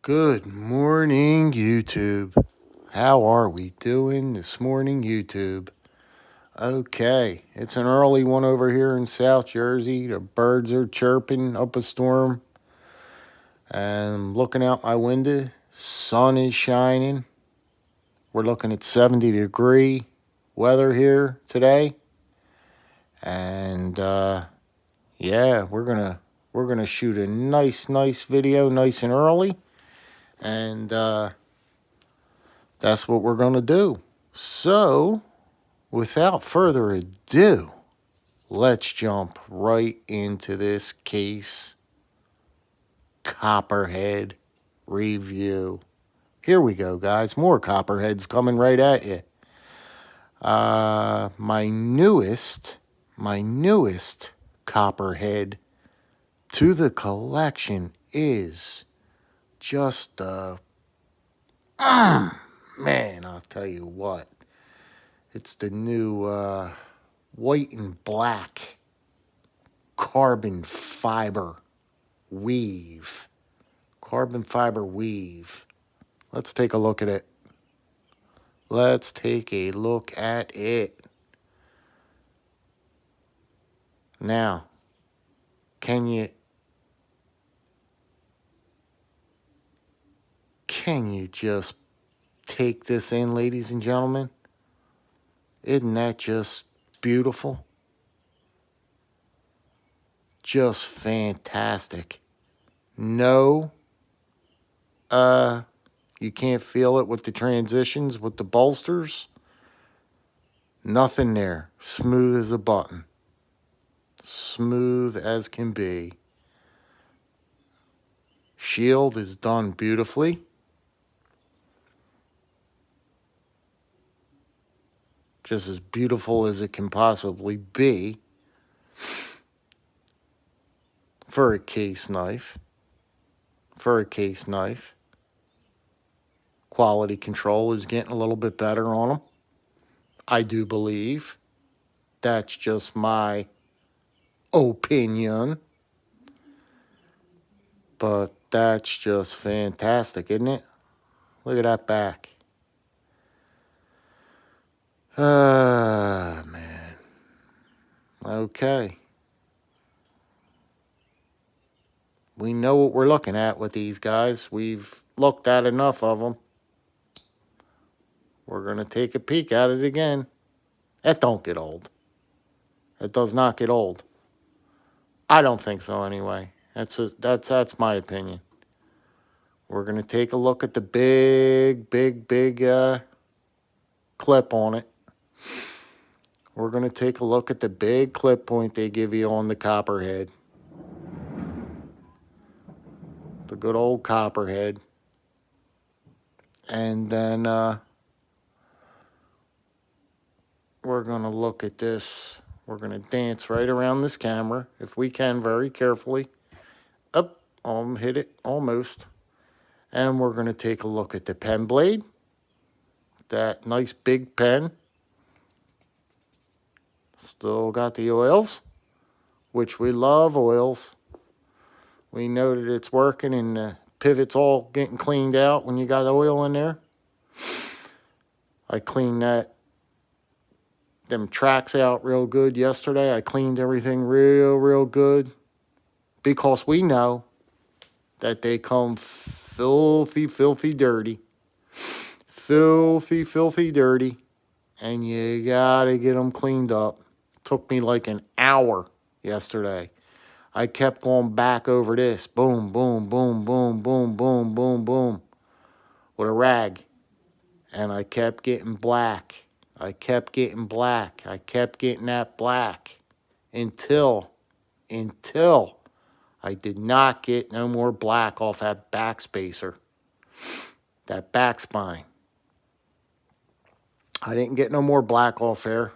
Good morning, YouTube. How are we doing this morning, YouTube? Okay, it's an early one over here in South Jersey. The birds are chirping up a storm. And I'm looking out my window. Sun is shining. We're looking at 70-degree weather here today. And yeah, we're gonna shoot a nice video, nice and early. And that's what we're going to do. So, without further ado, let's jump right into this case Copperhead review. Here we go, guys. More Copperheads coming right at you. My newest Copperhead to the collection is just man, I'll tell you what. It's the new white and black carbon fiber weave. Carbon fiber weave. Let's take a look at it. Let's take a look at it. Now, can you just take this in, ladies and gentlemen? Isn't that just beautiful? Just fantastic. No, you can't feel it with the transitions, with the bolsters. Nothing there. Smooth as a button. Smooth as can be. Shield is done beautifully. Just as beautiful as it can possibly be for a case knife. Quality control is getting a little bit better on them, I do believe. That's just my opinion. But that's just fantastic, isn't it? Look at that back. Man. Okay. We know what we're looking at with these guys. We've looked at enough of them. We're going to take a peek at it again. It don't get old. It does not get old. I don't think so anyway. That's my opinion. We're going to take a look at the big clip on it. We're going to take a look at the big clip point they give you on the Copperhead. The good old Copperhead. And then we're going to look at this. We're going to dance right around this camera, if we can, very carefully. Up, hit it, almost. And we're going to take a look at the pen blade. That nice big pen. Still got the oils, which we love oils. We know that it's working and the pivot's all getting cleaned out when you got oil in there. I cleaned them tracks out real good yesterday. I cleaned everything real good because we know that they come filthy dirty. Filthy dirty. And you gotta get them cleaned up. Took me like an hour yesterday. I kept going back over this. Boom, boom, boom, boom, boom, boom, boom, boom. With a rag. And I kept getting black. I kept getting that black. Until I did not get no more black off that back spacer. That back spine. I didn't get no more black off there.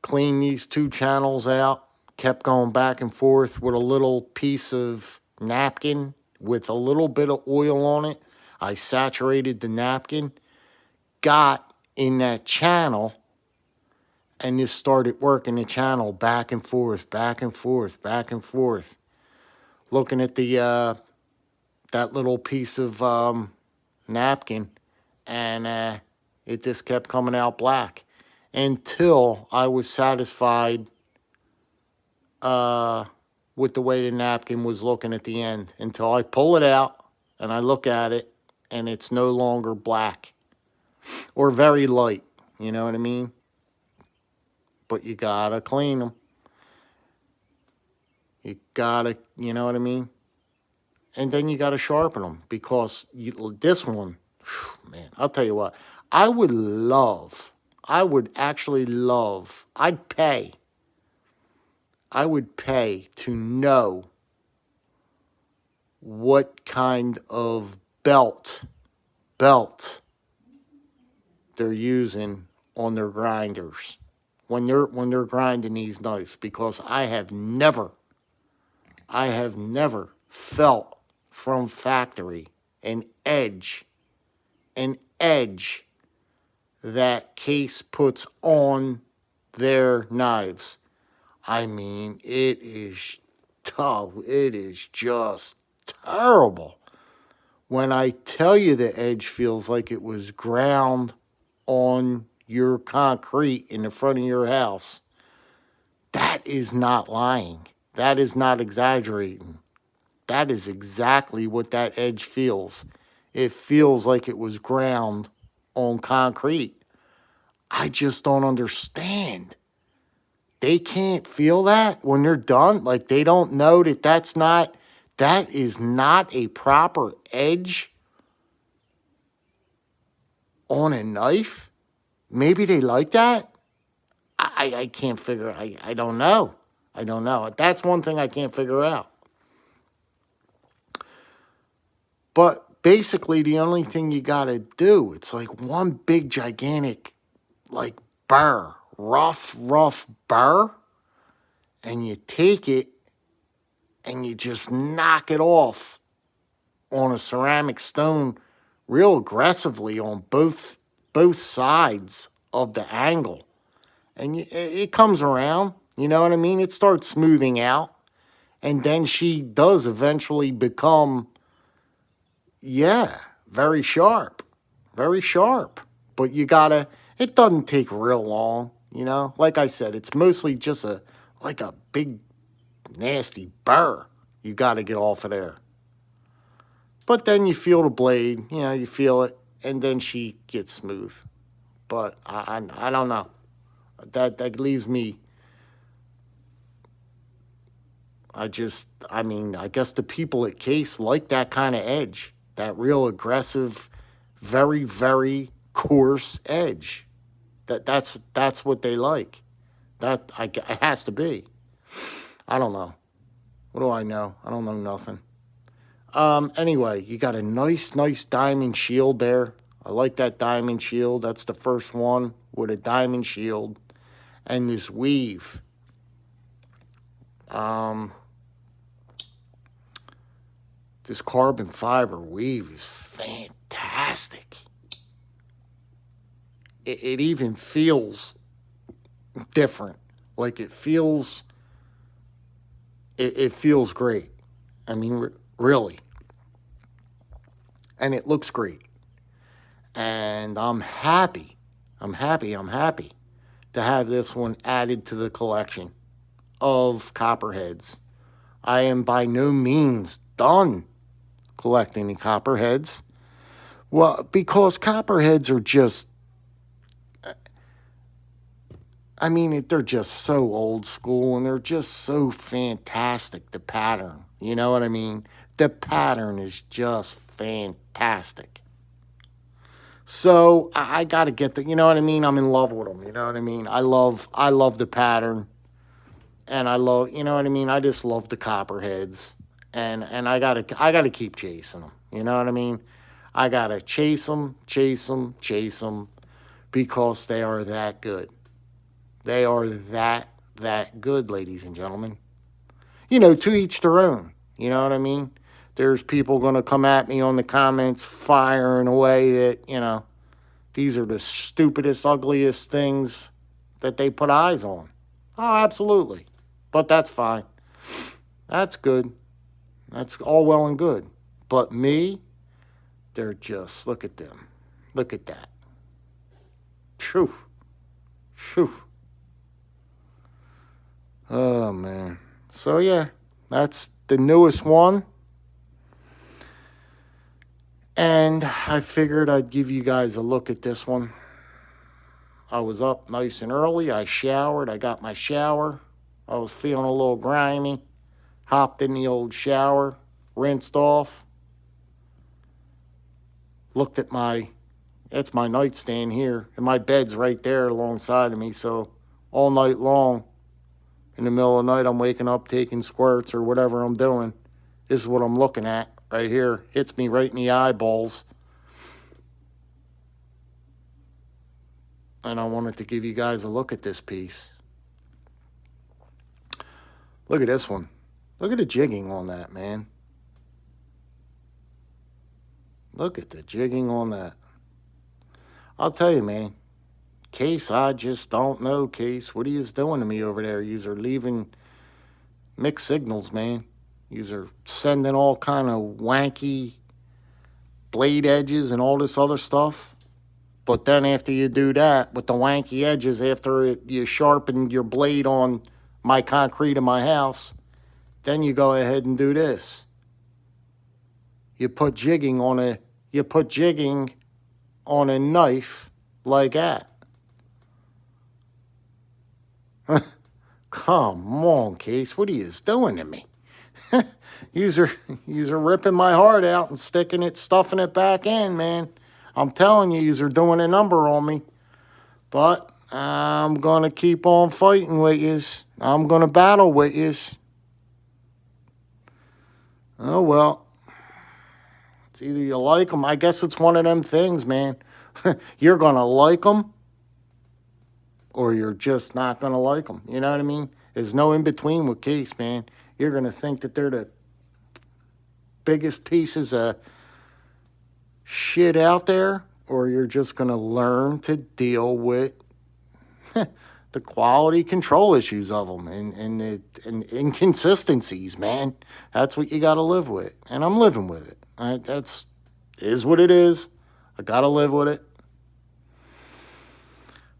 Cleaned these two channels out. Kept going back and forth with a little piece of napkin with a little bit of oil on it. I saturated the napkin. Got in that channel. And just started working the channel back and forth. looking at the that little piece of napkin, and it just kept coming out black until I was satisfied uh, with the way the napkin was looking at the end. Until I pull it out and I look at it, and it's no longer black or very light. You know what I mean? But you gotta clean them. You gotta, you know what I mean? And then you gotta sharpen them because this one, man, I'll tell you what. I would love, I would actually love, I would pay to know what kind of belt they're using on their grinders when they're grinding these knives, because I have never felt from factory an edge that Case puts on their knives. I mean, it is tough. It is just terrible. When I tell you the edge feels like it was ground on your concrete in the front of your house, that is not lying. That is not exaggerating. That is exactly what that edge feels. It feels like it was ground on concrete. I just don't understand. They can't feel that when they're done. Like, they don't know that that is not a proper edge on a knife. Maybe they like that. I can't figure. I don't know. I don't know. That's one thing I can't figure out. But basically, the only thing you gotta do, it's like one big gigantic, like, burr, rough burr, and you take it and you just knock it off on a ceramic stone real aggressively on both sides of the angle, and it comes around. You know what I mean? It starts smoothing out, and then she does eventually become, yeah, very sharp, very sharp. But you gotta. It doesn't take real long. You know, like I said, it's mostly just like a big nasty burr you got to get off of there. But then you feel the blade, you know, you feel it, and then she gets smooth. But I don't know. That leaves me. I mean, I guess the people at Case like that kind of edge, that real aggressive, very, very coarse edge. That's what they like. It has to be. I don't know. What do I know? I don't know nothing. Anyway, you got a nice diamond shield there. I like that diamond shield. That's the first one with a diamond shield. And this weave. This carbon fiber weave is fantastic. It even feels different. Like, it feels great. I mean, really. And it looks great. And I'm happy to have this one added to the collection of Copperheads. I am by no means done collecting the Copperheads. Well, because Copperheads are just, I mean, they're just so old school, and they're just so fantastic, the pattern. You know what I mean? The pattern is just fantastic. So I got to get you know what I mean? I'm in love with them. You know what I mean? I love the pattern, and I love, you know what I mean? I just love the Copperheads, and I gotta keep chasing them. You know what I mean? I gotta chase them, because they are that good. They are that good, ladies and gentlemen. You know, to each their own. You know what I mean? There's people going to come at me on the comments firing away that, you know, these are the stupidest, ugliest things that they put eyes on. Oh, absolutely. But that's fine. That's good. That's all well and good. But me, they're just, look at them. Look at that. Phew. Phew. Oh, man. So, yeah, that's the newest one. And I figured I'd give you guys a look at this one. I was up nice and early. I showered. I got my shower. I was feeling a little grimy. Hopped in the old shower, rinsed off. Looked at it's my nightstand here. And my bed's right there alongside of me. So all night long, in the middle of the night, I'm waking up taking squirts or whatever I'm doing. This is what I'm looking at right here. Hits me right in the eyeballs. And I wanted to give you guys a look at this piece. Look at this one. Look at the jigging on that, man. Look at the jigging on that. I'll tell you, man. Case, I just don't know, Case. What are you doing to me over there? Yous are leaving mixed signals, man. Yous are sending all kind of wanky blade edges and all this other stuff. But then after you do that, with the wanky edges, after you sharpen your blade on my concrete in my house, then you go ahead and do this. You put jigging on a knife like that. Come on, Case. What are you doing to me? Yous are ripping my heart out and stuffing it back in, man. I'm telling you, yous are doing a number on me. But I'm going to keep on fighting with yous. I'm going to battle with yous. Oh, well. It's either you like them. I guess it's one of them things, man. You're going to like them or you're just not going to like them. You know what I mean? There's no in between with Case, man. You're going to think that they're the biggest pieces of shit out there, or you're just going to learn to deal with the quality control issues of them and inconsistencies, man. That's what you got to live with, and I'm living with it. That's is what it is. I got to live with it.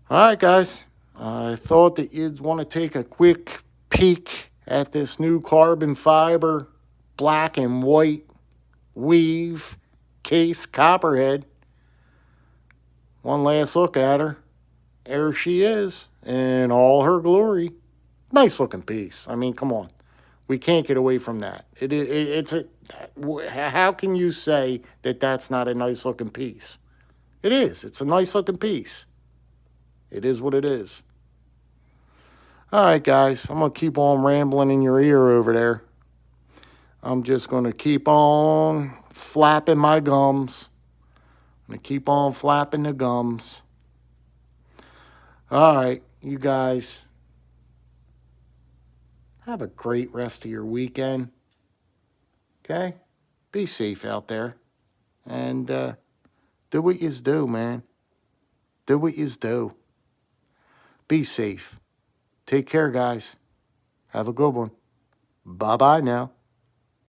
All right, guys. I thought that you'd want to take a quick peek at this new carbon fiber black and white weave Case Copperhead. One last look at her. There she is in all her glory. Nice looking piece. I mean, come on. We can't get away from that. How can you say that that's not a nice looking piece? It is. It's a nice looking piece. It is what it is. All right, guys. I'm going to keep on rambling in your ear over there. I'm just going to keep on flapping my gums. I'm going to keep on flapping the gums. All right, you guys. Have a great rest of your weekend. Okay? Be safe out there. And do what yous do, man. Do what yous do. Be safe. Take care, guys. Have a good one. Bye-bye now.